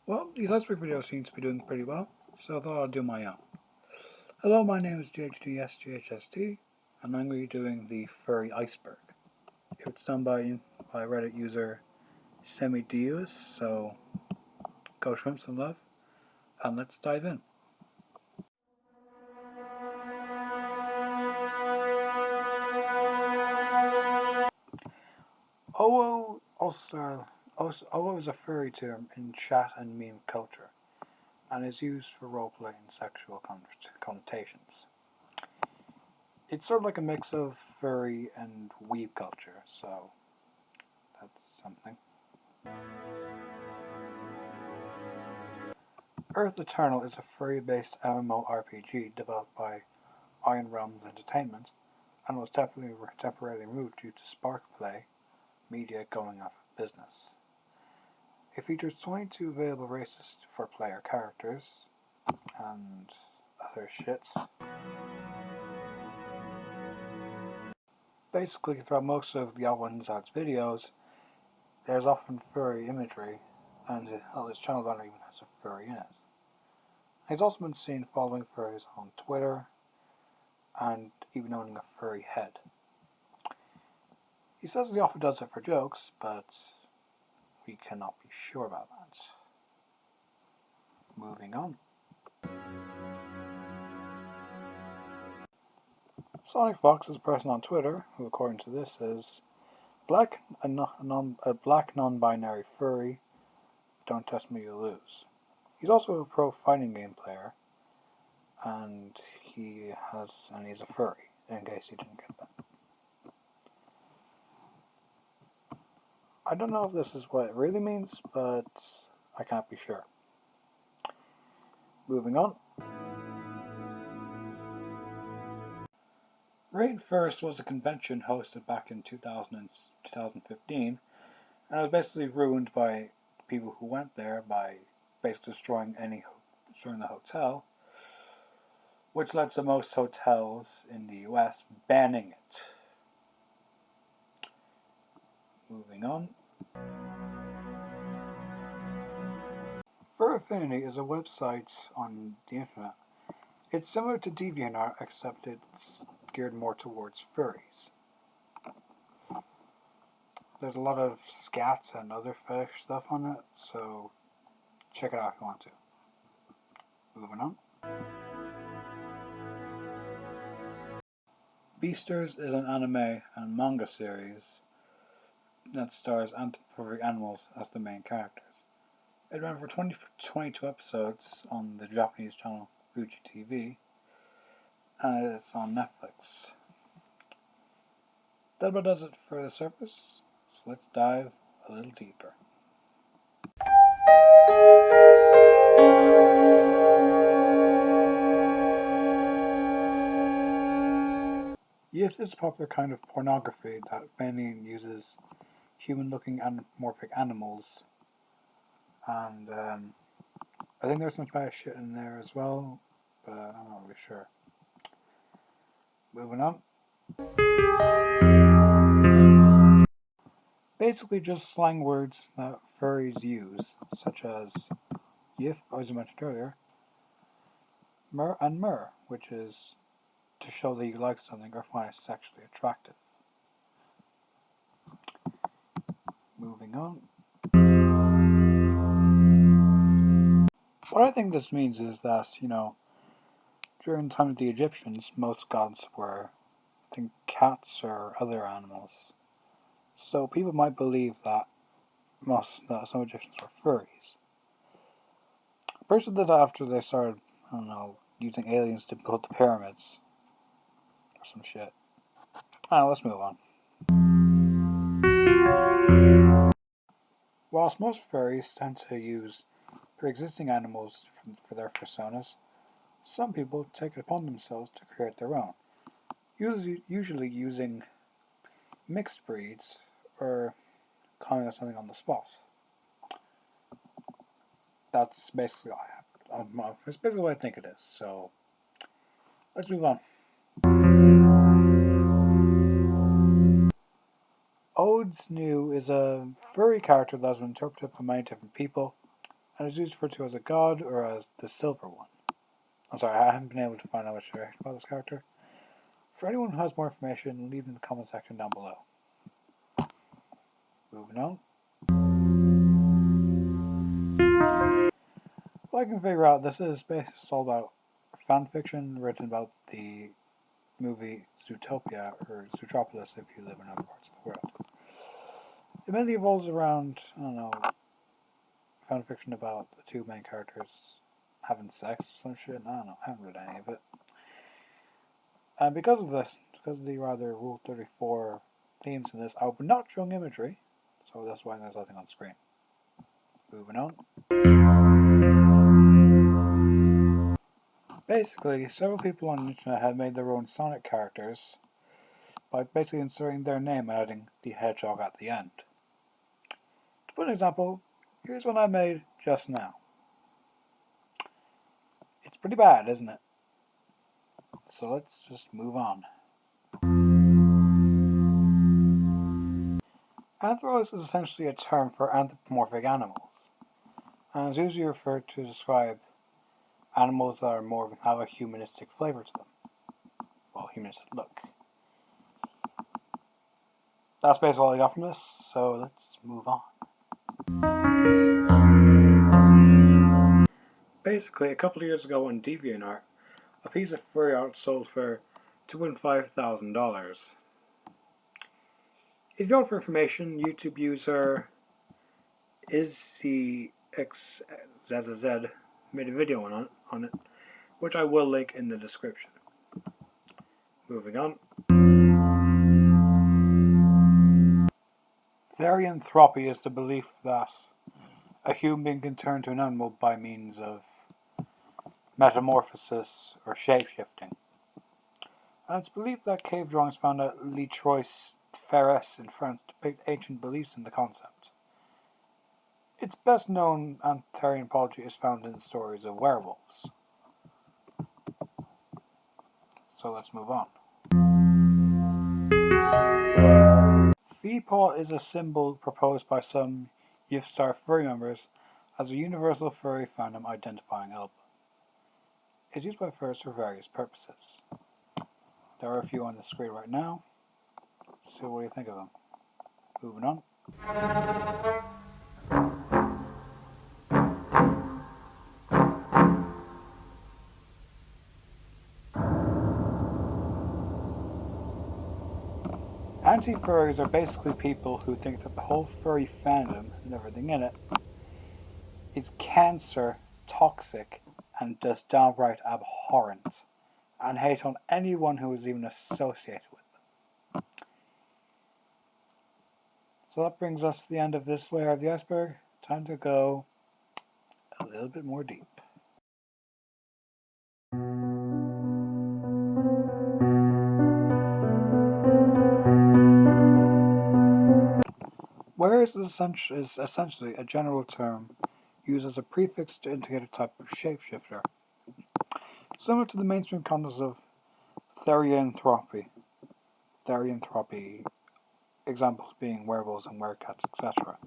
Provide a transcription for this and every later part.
Well, these Iceberg videos seem to be doing pretty well, so I thought I'd do my own. Hello, my name is JHDSGHST, and I'm going to be doing the Furry Iceberg. It's done by Reddit user semydeus, so go shrimp some love, and let's dive in. OO is a furry term in chat and meme culture, and is used for roleplay and sexual connotations. It's sort of like a mix of furry and weeb culture, so that's something. Earth Eternal is a furry-based MMORPG developed by Iron Realms Entertainment, and was temporarily removed due to Spark Play Media going out of business. It features 22 available races for player characters, and other shits. Basically, throughout most of the Alwanzad's videos, there's often furry imagery, and his channel banner even has a furry in it. He's also been seen following furries on Twitter, and even owning a furry head. He says he often does it for jokes, but we cannot be sure about that. Moving on. Sonic Fox is a person on Twitter who, according to this, is a black non-binary furry. Don't test me, you'll lose. He's also a pro fighting game player, and he's a furry, in case you didn't get that. I don't know if this is what it really means, but I can't be sure. Moving on. Raid First was a convention hosted back in 2015, and it was basically ruined by people who went there by basically destroying the hotel, which led to most hotels in the US banning it. Moving on. Fur Affinity is a website on the internet. It's similar to DeviantArt, except it's geared more towards furries. There's a lot of scats and other fetish stuff on it, so check it out if you want to. Moving on. Beasters is an anime and manga series that stars anthropomorphic animals as the main characters. It ran for 22 episodes on the Japanese channel Fuji TV, and it's on Netflix. That about does it for the surface, so let's dive a little deeper. YIF is a popular kind of pornography that mainly uses human-looking anthropomorphic animals, and I think there's some fetish shit in there as well, but I'm not really sure. Moving on. Basically just slang words that furries use, such as YIF, as I mentioned earlier, and mer, which is to show that you like something or find it sexually attractive. Moving on. What I think this means is that, during the time of the Egyptians, most gods were, I think, cats or other animals. So people might believe that some Egyptians were furries. I'm pretty sure that after they started, using aliens to build the pyramids, or some shit. Let's move on. Whilst most furries tend to use pre-existing animals for their personas, some people take it upon themselves to create their own, usually using mixed breeds or coming up with something on the spot. That's basically what I think it is, so let's move on. Ode's New is a furry character that has been interpreted by many different people, and is used referred to as a god or as the Silver One. I'm sorry, I haven't been able to find out much direction about this character. For anyone who has more information, leave it in the comment section down below. Moving on. Well, I can figure out this is all about fan fiction written about the movie Zootopia, or Zootropolis if you live in other parts of the world. It mainly evolves around, I don't know, fan fiction about the two main characters having sex or some shit. I don't know, I haven't read any of it. And because of this, because of the rather Rule 34 themes in this, I will not showing imagery, so that's why there's nothing on screen. Moving on. Basically, several people on the internet have made their own Sonic characters by basically inserting their name and adding the hedgehog at the end. To put an example, here's one I made just now. It's pretty bad, isn't it? So let's just move on. Anthropos is essentially a term for anthropomorphic animals, and is usually referred to describe animals that have a humanistic flavor to them. Well, humanistic look. That's basically all I got from this, so let's move on. Basically, a couple of years ago on DeviantArt, a piece of furry art sold for $205,000. If you want for information, YouTube user IzzyXZZ made a video on it, which I will link in the description. Moving on. Therianthropy is the belief that a human being can turn to an animal by means of metamorphosis or shape-shifting. And it's believed that cave drawings found at Le Trois Ferres in France depict ancient beliefs in the concept. Its best known anthropology is found in stories of werewolves. So let's move on. Feepaw is a symbol proposed by some WikiFur furry members as a universal furry fandom identifying element. It's used by furries for various purposes. There are a few on the screen right now, so what do you think of them? Moving on. Anti-furries are basically people who think that the whole furry fandom and everything in it is cancer, toxic, and just downright abhorrent, and hate on anyone who is even associated with them. So that brings us to the end of this layer of the iceberg. Time to go a little bit more deep. Whereas is essentially a general term used as a prefix to indicate a type of shapeshifter, similar to the mainstream concepts of therianthropy, examples being werewolves and werecats, etc.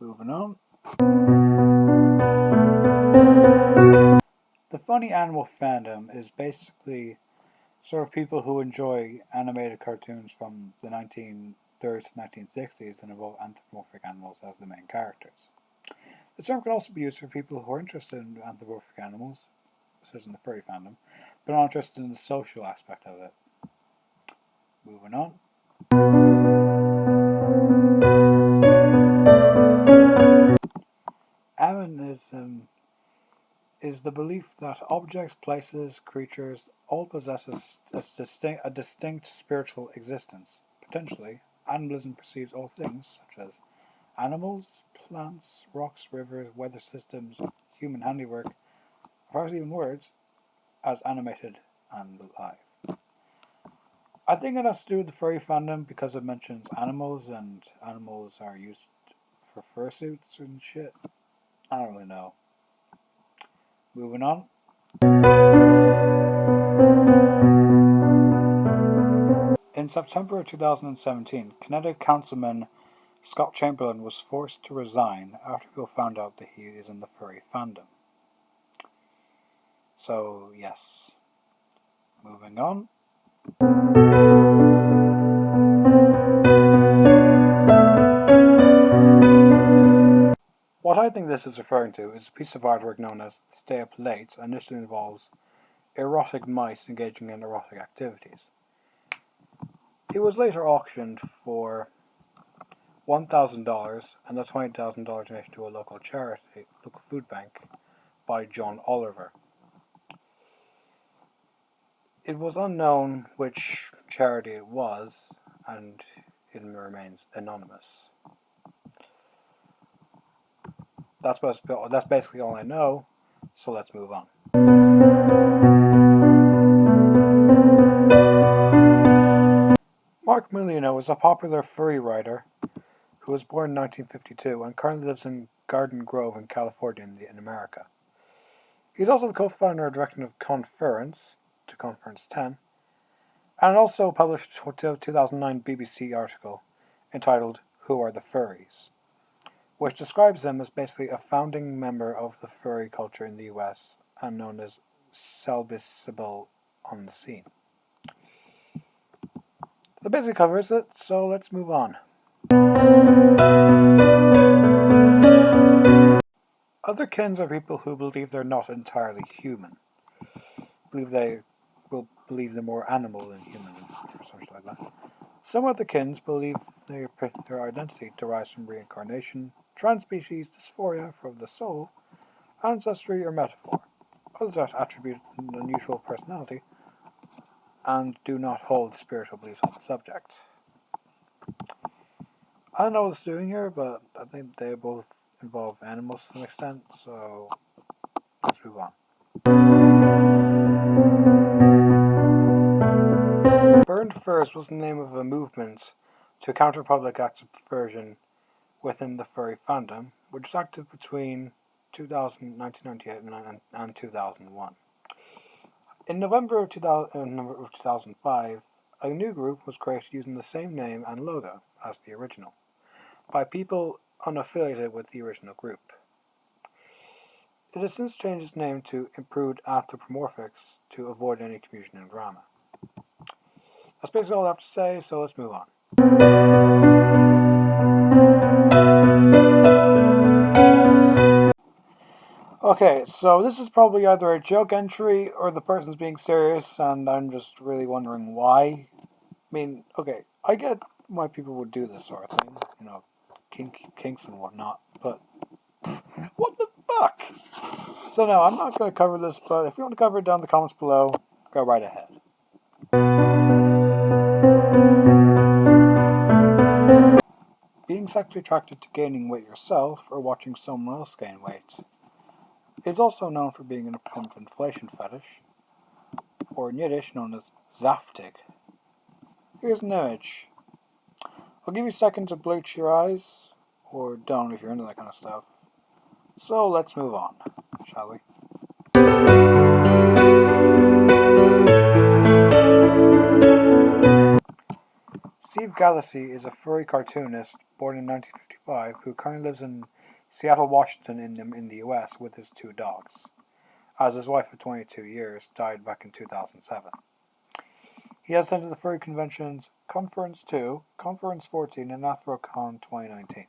Moving on. The funny animal fandom is basically sort of people who enjoy animated cartoons from the 1930s to 1960s and involve anthropomorphic animals as the main characters. The term can also be used for people who are interested in anthropomorphic animals, such as in the furry fandom, but not interested in the social aspect of it. Moving on. Animism is the belief that objects, places, creatures all possess a distinct spiritual existence. Potentially, animalism perceives all things, such as animals, plants, rocks, rivers, weather systems, human handiwork, perhaps even words, as animated and alive. I think it has to do with the furry fandom because it mentions animals, and animals are used for fursuits and shit. I don't really know. Moving on. In September of 2017, Connecticut Councilman Scott Chamberlain was forced to resign after people found out that he is in the furry fandom. So, yes. Moving on. What I think this is referring to is a piece of artwork known as Stay Up Late, and initially involves erotic mice engaging in erotic activities. It was later auctioned for $1,000 and a $20,000 donation to a local charity, local food bank, by John Oliver. It was unknown which charity it was, and it remains anonymous. That's basically all I know, so let's move on. Mark Myuu was a popular furry writer who was born in 1952 and currently lives in Garden Grove in California in America. He's also the co-founder and director of Conference, to Conference 10, and also published a 2009 BBC article entitled Who Are the Furries?, which describes him as basically a founding member of the furry culture in the US and known as Celibate on the scene. That basically covers it, so let's move on. Otherkins are people who believe they're not entirely human. Believe they're more animal than human, or something like that. Some otherkins believe their identity derives from reincarnation, transspecies dysphoria from the soul, ancestry, or metaphor. Others attribute an unusual personality and do not hold spiritual beliefs on the subject. I don't know what it's doing here, but I think they both involve animals to some extent, so let's move on. Burned Furs was the name of a movement to counter public acts of perversion within the furry fandom, which was active between 1998 and 2001. In November of 2005, a new group was created using the same name and logo as the original, by people unaffiliated with the original group. It has since changed its name to Improved Anthropomorphics to avoid any confusion and drama. That's basically all I have to say, so let's move on. Okay, so this is probably either a joke entry or the person's being serious, and I'm just really wondering why. I mean, okay, I get why people would do this sort of thing, kinks and whatnot, but what the fuck? So no, I'm not going to cover this, but if you want to cover it down in the comments below, go right ahead. Being sexually attracted to gaining weight yourself or watching someone else gain weight. It's also known for being a form of inflation fetish, or in Yiddish known as zaftig. Here's an image. I'll give you a second to bleach your eyes, or don't if you're into that kind of stuff. So let's move on, shall we? Steve Gallacy is a furry cartoonist born in 1955 who currently lives in Seattle, Washington in the US with his 2 dogs, as his wife of 22 years died back in 2007. He has attended the furry conventions Conference 2, Conference 14, and AthroCon 2019.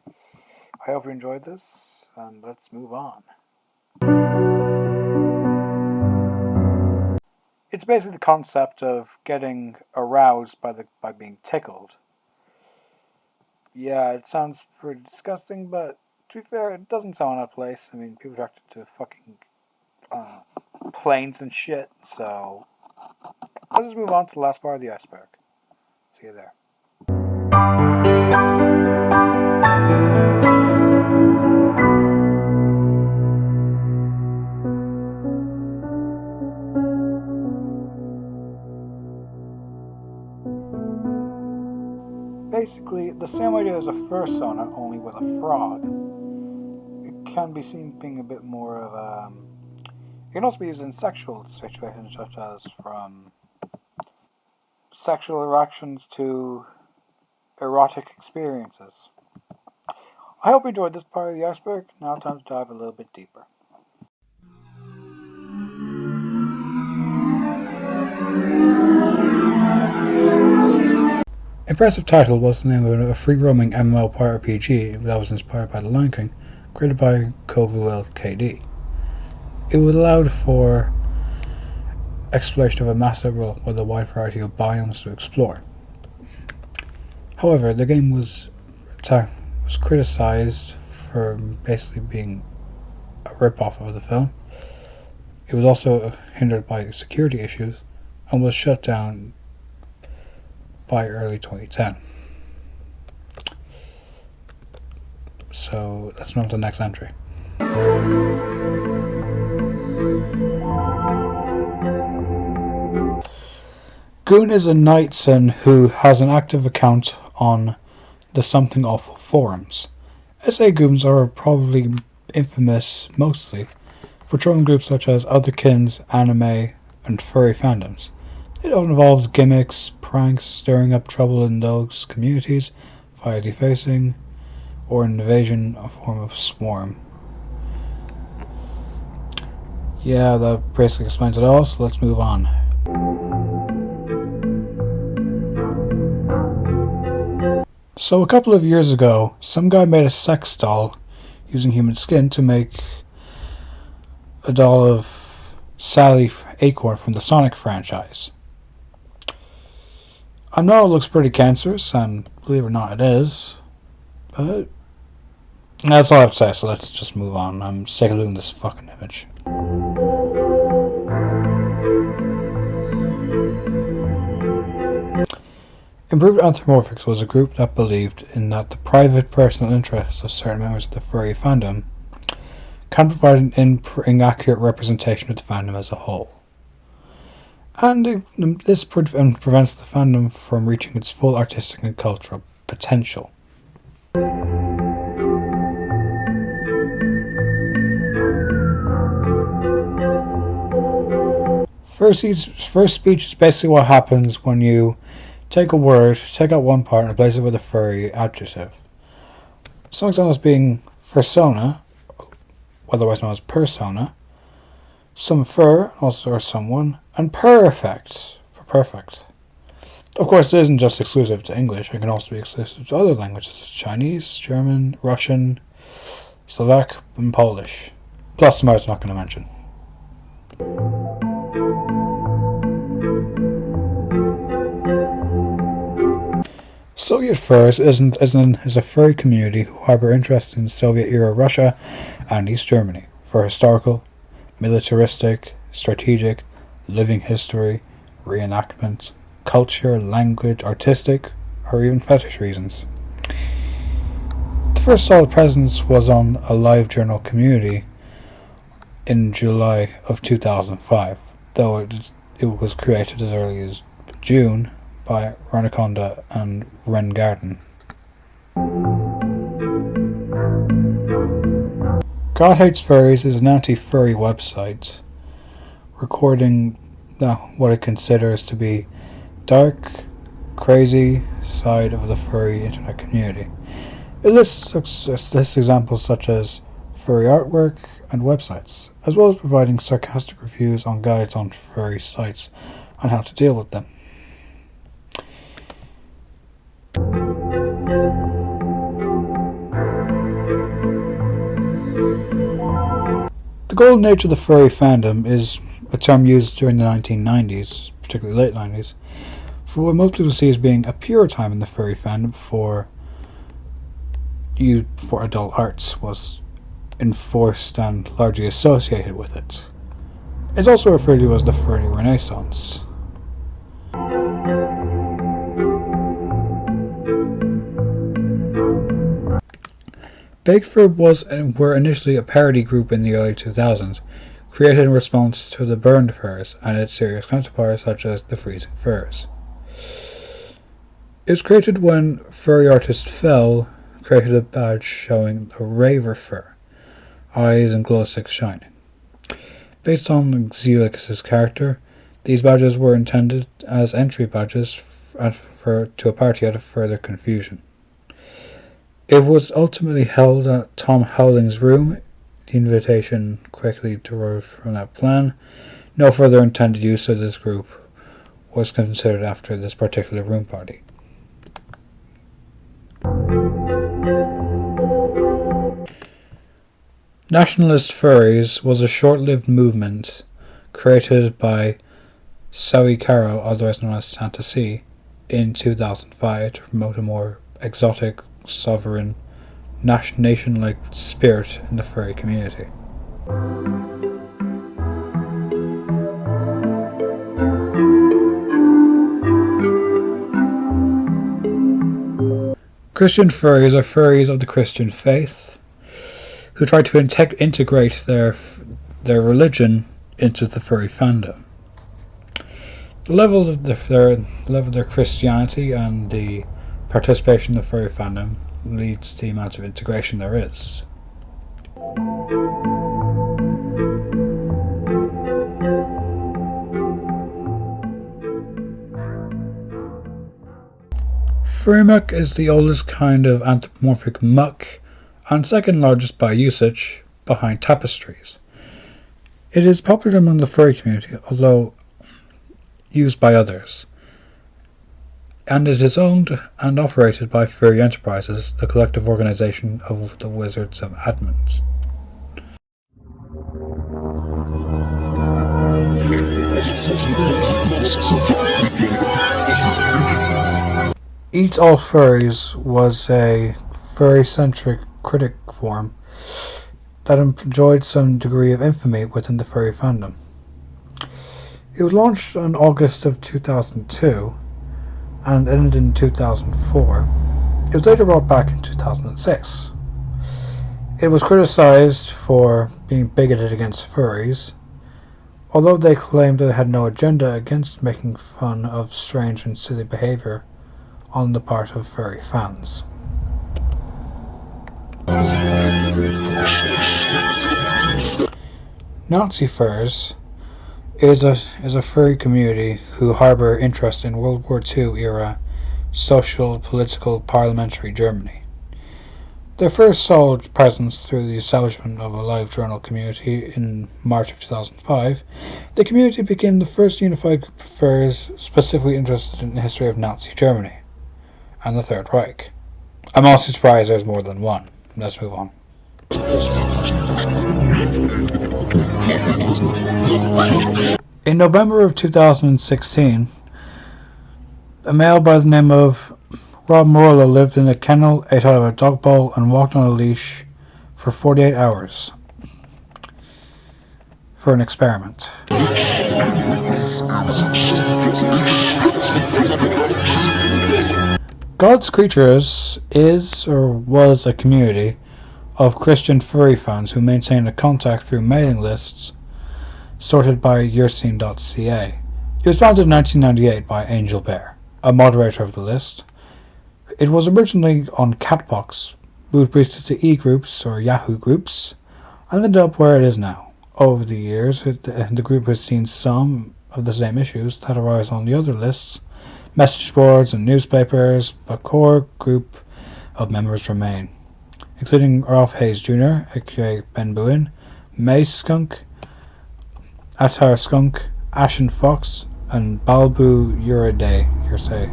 I hope you enjoyed this, and let's move on. It's basically the concept of getting aroused by being tickled. Yeah, it sounds pretty disgusting, but to be fair, it doesn't sound out of place. I mean, people are attracted to fucking planes and shit, so let's just move on to the last part of the iceberg. See you there. Basically, the semydeus is a fursona, only with a frog. It can be seen being a bit more of a... It can also be used in sexual situations, such as from sexual erections to erotic experiences. I hope you enjoyed this part of the iceberg. Now time to dive a little bit deeper. Impressive Title was the name of a free-roaming MMORPG that was inspired by The Lion King, created by Kovu Ltd. It was allowed for exploration of a massive world with a wide variety of biomes to explore. However, the game was criticized for basically being a rip-off of the film. It was also hindered by security issues and was shut down by early 2010. So let's move on to the next entry. Goon is a Knightson who has an active account on the Something Awful forums. SA Goons are probably infamous mostly for trolling groups such as Otherkins, anime, and furry fandoms. It often involves gimmicks, pranks, stirring up trouble in those communities via defacing or an invasion, a form of swarm. Yeah, that basically explains it all, so let's move on. So a couple of years ago, some guy made a sex doll using human skin to make a doll of Sally Acorn from the Sonic franchise. I know it looks pretty cancerous, and believe it or not it is, but that's all I have to say, so let's just move on. I'm sick of looking at this fucking image. Improved Anthropomorphics was a group that believed in that the private personal interests of certain members of the furry fandom can provide an inaccurate representation of the fandom as a whole. And this prevents the fandom from reaching its full artistic and cultural potential. First speech is basically what happens when you take a word, take out one part, and replace it with a furry adjective. Some examples being fursona, otherwise known as persona, some fur, also or someone, and perfect, for perfect. Of course, it isn't just exclusive to English, it can also be exclusive to other languages such as Chinese, German, Russian, Slovak, and Polish. Plus some others I'm not going to mention. Soviet Furs is a furry community who harbor interest in Soviet-era Russia and East Germany for historical, militaristic, strategic, living history, reenactment, culture, language, artistic, or even fetish reasons. The first solid presence was on a LiveJournal community in July of 2005, though it was created as early as June by Ranaconda and Ren Garden. God Hates Furries is an anti-furry website recording what it considers to be dark, crazy side of the furry internet community. It lists examples such as furry artwork and websites, as well as providing sarcastic reviews on guides on furry sites on how to deal with them. The golden age of the furry fandom is a term used during the 1990s, particularly late 90s, for what most people see as being a pure time in the furry fandom before adult arts was enforced and largely associated with it. It's also referred to as the furry renaissance. WikiFur were initially a parody group in the early 2000s, created in response to the Burned Furs and its serious counterparts such as the Freezing Furs. It was created when furry artist Fell created a badge showing the Raver Fur, eyes and glow sticks shining. Based on Xelix's character, these badges were intended as entry badges to a party out of further confusion. It was ultimately held at Tom Howling's room. The invitation quickly derived from that plan. No further intended use of this group was considered after this particular room party. Nationalist Furries was a short-lived movement created by Sawi Carroll, otherwise known as Santa C, in 2005 to promote a more exotic, sovereign, nation-like spirit in the furry community. Christian furries are furries of the Christian faith who try to integrate their religion into the furry fandom. The level of their Christianity and the participation in the furry fandom leads to the amount of integration there is. Furry muck is the oldest kind of anthropomorphic muck and second largest by usage, behind tapestries. It is popular among the furry community, although used by others, and it is owned and operated by Furry Enterprises, the collective organization of the Wizards of Admins. Eat All Furries was a furry-centric critic forum that enjoyed some degree of infamy within the furry fandom. It was launched in August of 2002 and ended in 2004. It was later brought back in 2006. It was criticized for being bigoted against furries, although they claimed that it had no agenda against making fun of strange and silly behavior on the part of furry fans. Nazi Furs is a furry community who harbor interest in World War II era social, political, parliamentary Germany. Their first solid presence through the establishment of a live journal community in March of 2005, the community became the first unified group of furs specifically interested in the history of Nazi Germany and the Third Reich. I'm also surprised there's more than one. Let's move on. In November of 2016, a male by the name of Rob Morello lived in a kennel, ate out of a dog bowl, and walked on a leash for 48 hours for an experiment. God's Creatures is or was a community of Christian furry fans who maintain a contact through mailing lists sorted by Ursine.ca. It was founded in 1998 by Angel Bear, a moderator of the list. It was originally on Catbox, moved briefly to e-groups or Yahoo groups, and ended up where it is now. Over the years, the group has seen some of the same issues that arise on the other lists, message boards and newspapers, but core group of members remain, including Ralph Hayes Jr., aka Ben Bowen, May Skunk, Atar Skunk, Ashen Fox, and Balbu Yursay.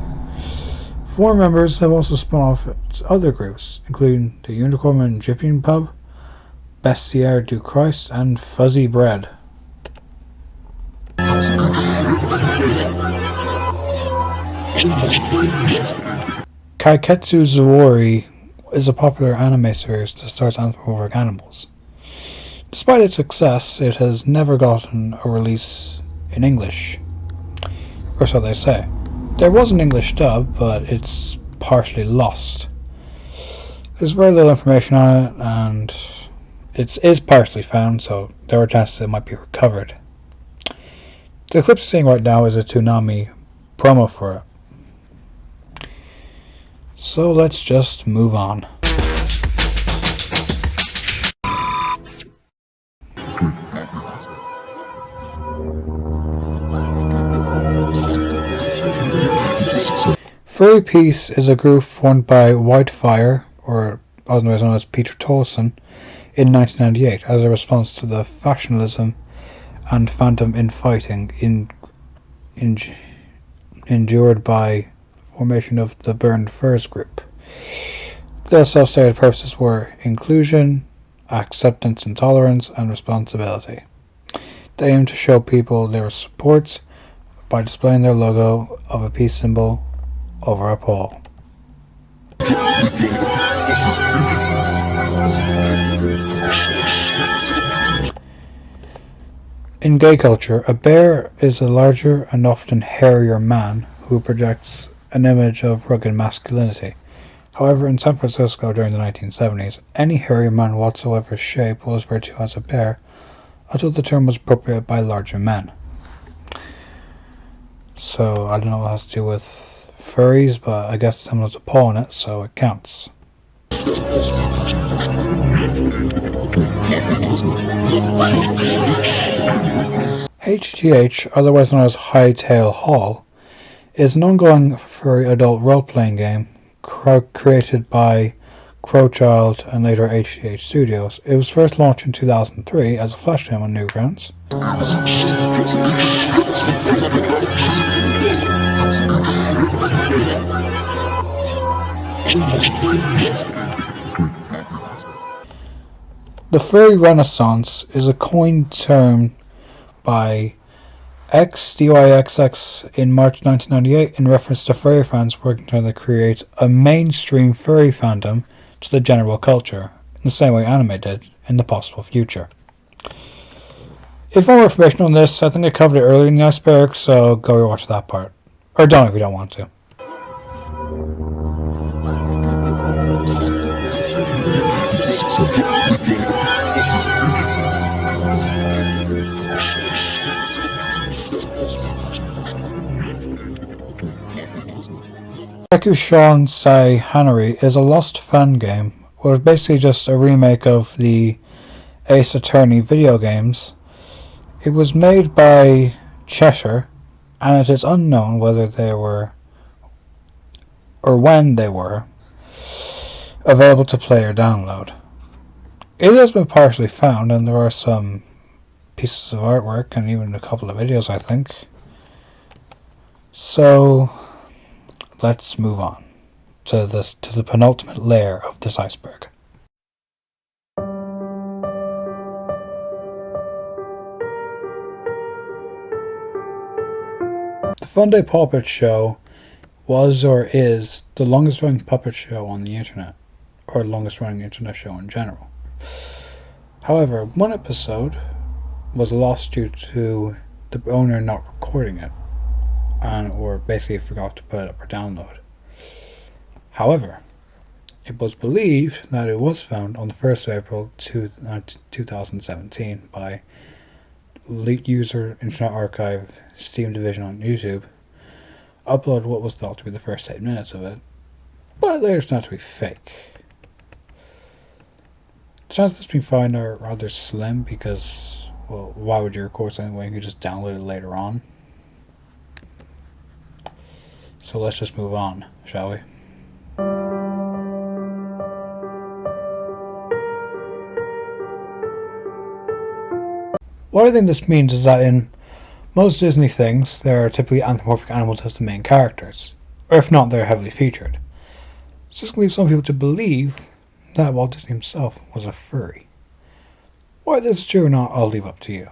Four members have also spun off to other groups, including the Unicorn and Dripping Pub, Bestiaire du Christ, and Fuzzy Bread. Kaiketsu Zuori is a popular anime series that stars anthropomorphic animals. Despite its success, it has never gotten a release in English, or so they say. There was an English dub, but it's partially lost. There's very little information on it, and it is partially found, so there are chances it might be recovered. The clip you're seeing right now is a Toonami promo for it. So let's just move on. Furry Peace is a group formed by WikiFur, or otherwise known as Peter Tolson, in 1998 as a response to the factionalism and fandom infighting endured by formation of the Burned Furs group. Their self-stated purposes were inclusion, acceptance and tolerance, and responsibility. They aim to show people their support by displaying their logo of a peace symbol over a pole. In gay culture, a bear is a larger and often hairier man who projects an image of rugged masculinity. However, in San Francisco during the 1970s, any hairy man whatsoever shape was referred to as a bear until the term was appropriated by larger men. So, I don't know what it has to do with furries, but I guess someone has a paw on it, so it counts. HTH, otherwise known as Hightail Hall, is an ongoing furry adult role-playing game created by Crowchild and later HTH Studios. It was first launched in 2003 as a flash game on Newgrounds. The furry renaissance is a coined term by XDYXX in March 1998 in reference to furry fans working to create a mainstream furry fandom to the general culture, in the same way anime did in the possible future. If more information on this, I think I covered it earlier in the Iceberg, so go rewatch that part. Or don't if you don't want to. Sekushan Sai Hanari is a Lost fan game, which is basically just a remake of the Ace Attorney video games. It was made by Cheshire, and it is unknown whether they were, or when they were, available to play or download. It has been partially found, and there are some pieces of artwork and even a couple of videos, I think. So let's move on to the penultimate layer of this iceberg. The Funday Puppet Show was or is the longest running puppet show on the internet, or longest running internet show in general. However, one episode was lost due to the owner not recording it, or basically forgot to put it up for download. However, it was believed that it was found on the 1st of April 2017 by leaked user Internet Archive Steam Division on YouTube, uploaded what was thought to be the first 8 minutes of it, but it later turned out to be fake. The chances of this being found are rather slim because, well, why would you record something when you could just download it later on? So let's just move on, shall we? What I think this means is that in most Disney things, there are typically anthropomorphic animals as the main characters, or if not, they're heavily featured. It's just going to leave some people to believe that Walt Disney himself was a furry. Whether this is true or not, I'll leave up to you.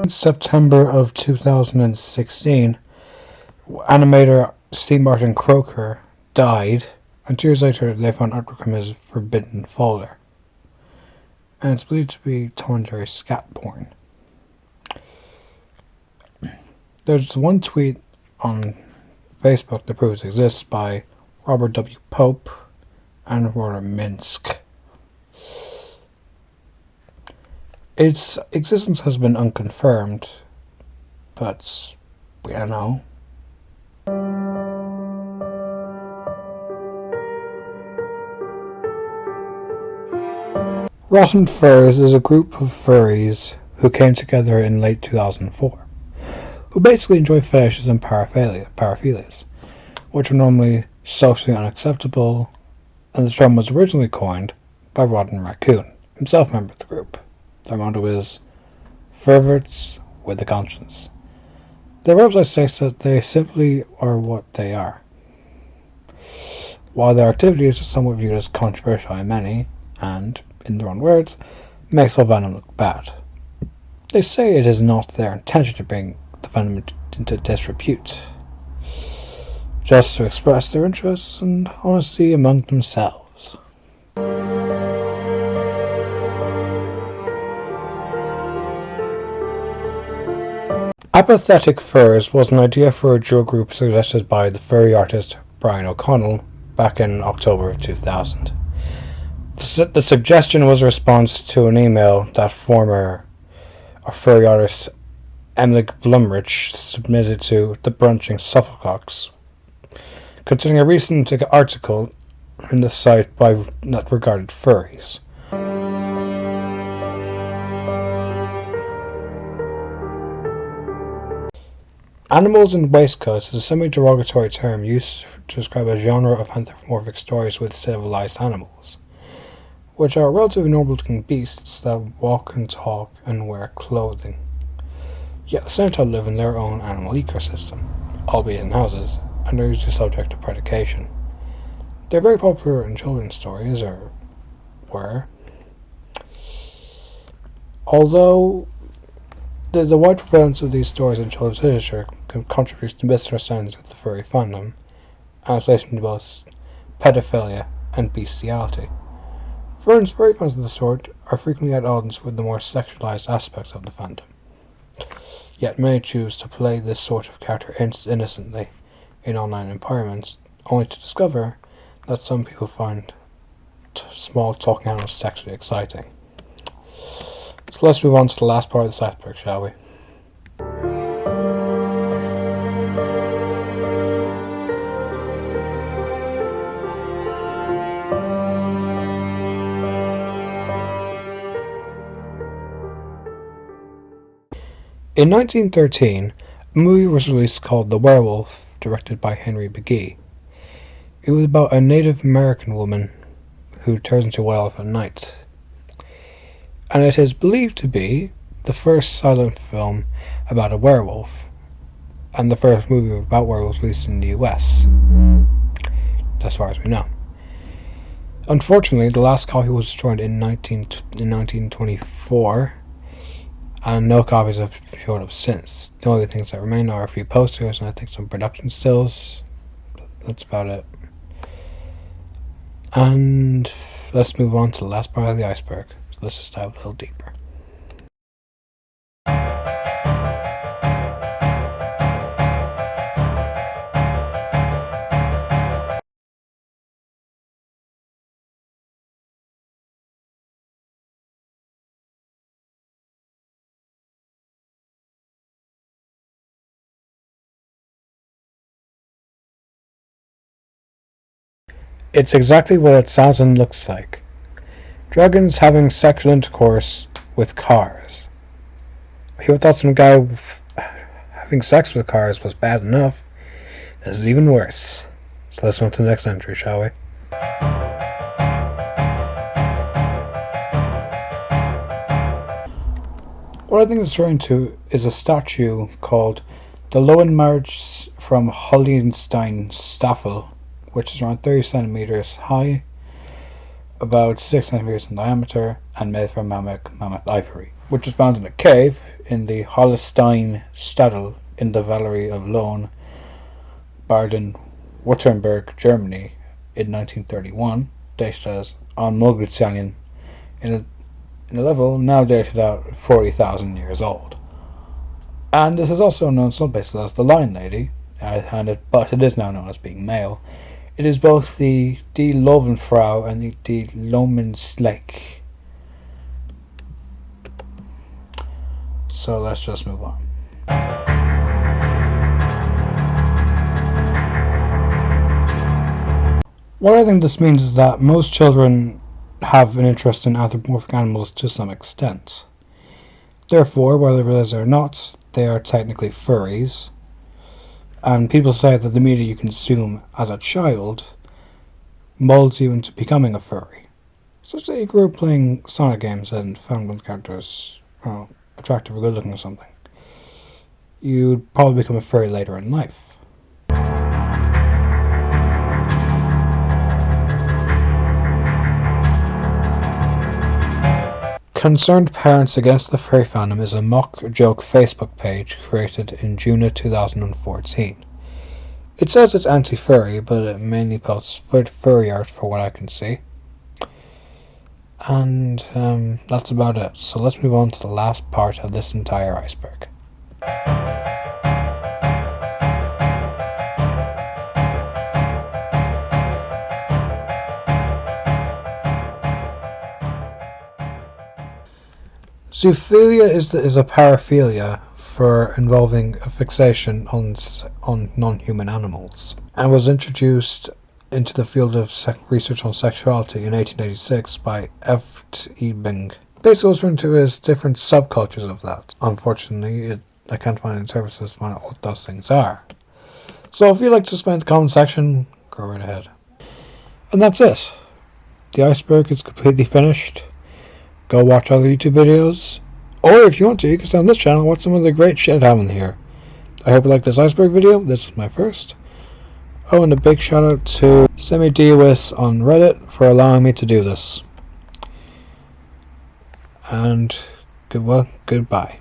In September of 2016, animator Steve Martin Croker died, and 2 years later they found artwork from his forbidden folder. And it's believed to be Tom and Jerry scat porn. There's one tweet on Facebook that proves it exists by Robert W. Pope and Rhoda Minsk. Its existence has been unconfirmed, but we don't know. Rotten Furs is a group of furries who came together in late 2004, who basically enjoy fetishes and paraphilias, which are normally socially unacceptable, and the term was originally coined by Rodden Raccoon, himself a member of the group. Their motto is "Perverts with a conscience." Their website states that they simply are what they are. While their activities are somewhat viewed as controversial by many, and, in their own words, makes all venom look bad, they say it is not their intention to bring the venom into disrepute, just to express their interests and honesty among themselves. Apathetic Furs was an idea for a duo group suggested by the furry artist Brian O'Connell back in October of 2000. The suggestion was a response to an email that former furry artist Emily Blumrich submitted to the Brunching Shufflecocks, concerning a recent article in the site that regarded furries. Animals in waistcoats is a semi-derogatory term used to describe a genre of anthropomorphic stories with civilized animals, which are relatively normal-looking beasts that walk and talk and wear clothing, yet at the same time live in their own animal ecosystem, albeit in houses, and are usually subject to predation. They're very popular in children's stories, or were, although the wide prevalence of these stories in children's literature contributes to misunderstandings of the furry fandom, as relation to both pedophilia and bestiality. Furry fans of the sort are frequently at odds with the more sexualized aspects of the fandom, yet many choose to play this sort of character innocently in online environments, only to discover that some people find small talking animals sexually exciting. So let's move on to the last part of this iceberg, shall we? In 1913, a movie was released called The Werewolf, directed by Henry Begee. It was about a Native American woman who turns into a werewolf at night, and it is believed to be the first silent film about a werewolf, and the first movie about werewolves released in the US, as far as we know. Unfortunately, the last copy was destroyed in 1924, and no copies have showed up since. The only things that remain are a few posters and I think some production stills. That's about it. And let's move on to the last part of the iceberg. So let's just dive a little deeper. It's exactly what it sounds and looks like. Dragons having sexual intercourse with cars. Who thought some guy having sex with cars was bad enough? This is even worse. So let's move on to the next entry, shall we? What I think it's referring to is a statue called the Lowenmarch from Hollenstein Staffel, which is around 30 centimeters high, about 6 centimeters in diameter, and made from mammoth ivory, which was found in a cave in the Hollenstein Stadel in the Valley of Lohn, Baden-Württemberg, Germany, in 1931, dated as on Moglitzalien, in a level now dated at 40,000 years old. And this is also known some places as the Lion Lady, but it is now known as being male. It is both the Die Löwenfrau and the Die Lomenslake. So let's just move on. What I think this means is that most children have an interest in anthropomorphic animals to some extent. Therefore, whether realize it or not, they are technically furries. And people say that the media you consume as a child molds you into becoming a furry. So say you grew up playing Sonic games and found one of the characters attractive or good looking or something. You'd probably become a furry later in life. Concerned Parents Against the Furry Fandom is a mock-joke Facebook page created in June of 2014. It says it's anti-furry, but it mainly posts furry art for what I can see. And that's about it. So let's move on to the last part of this entire iceberg. Zoophilia is a paraphilia for involving a fixation on non-human animals, and was introduced into the field of research on sexuality in 1886 by F. T. Bing. Basically, what's referred to as different subcultures of that. Unfortunately, I can't find any services to find out what those things are. So if you'd like to explain in the comment section, go right ahead. And that's it. The iceberg is completely finished. Go watch other YouTube videos, or if you want to, you can stay on this channel and watch some of the great shit I have in here. I hope you liked this iceberg video. This is my first. Oh, and a big shout out to semydeus on Reddit for allowing me to do this. And goodbye.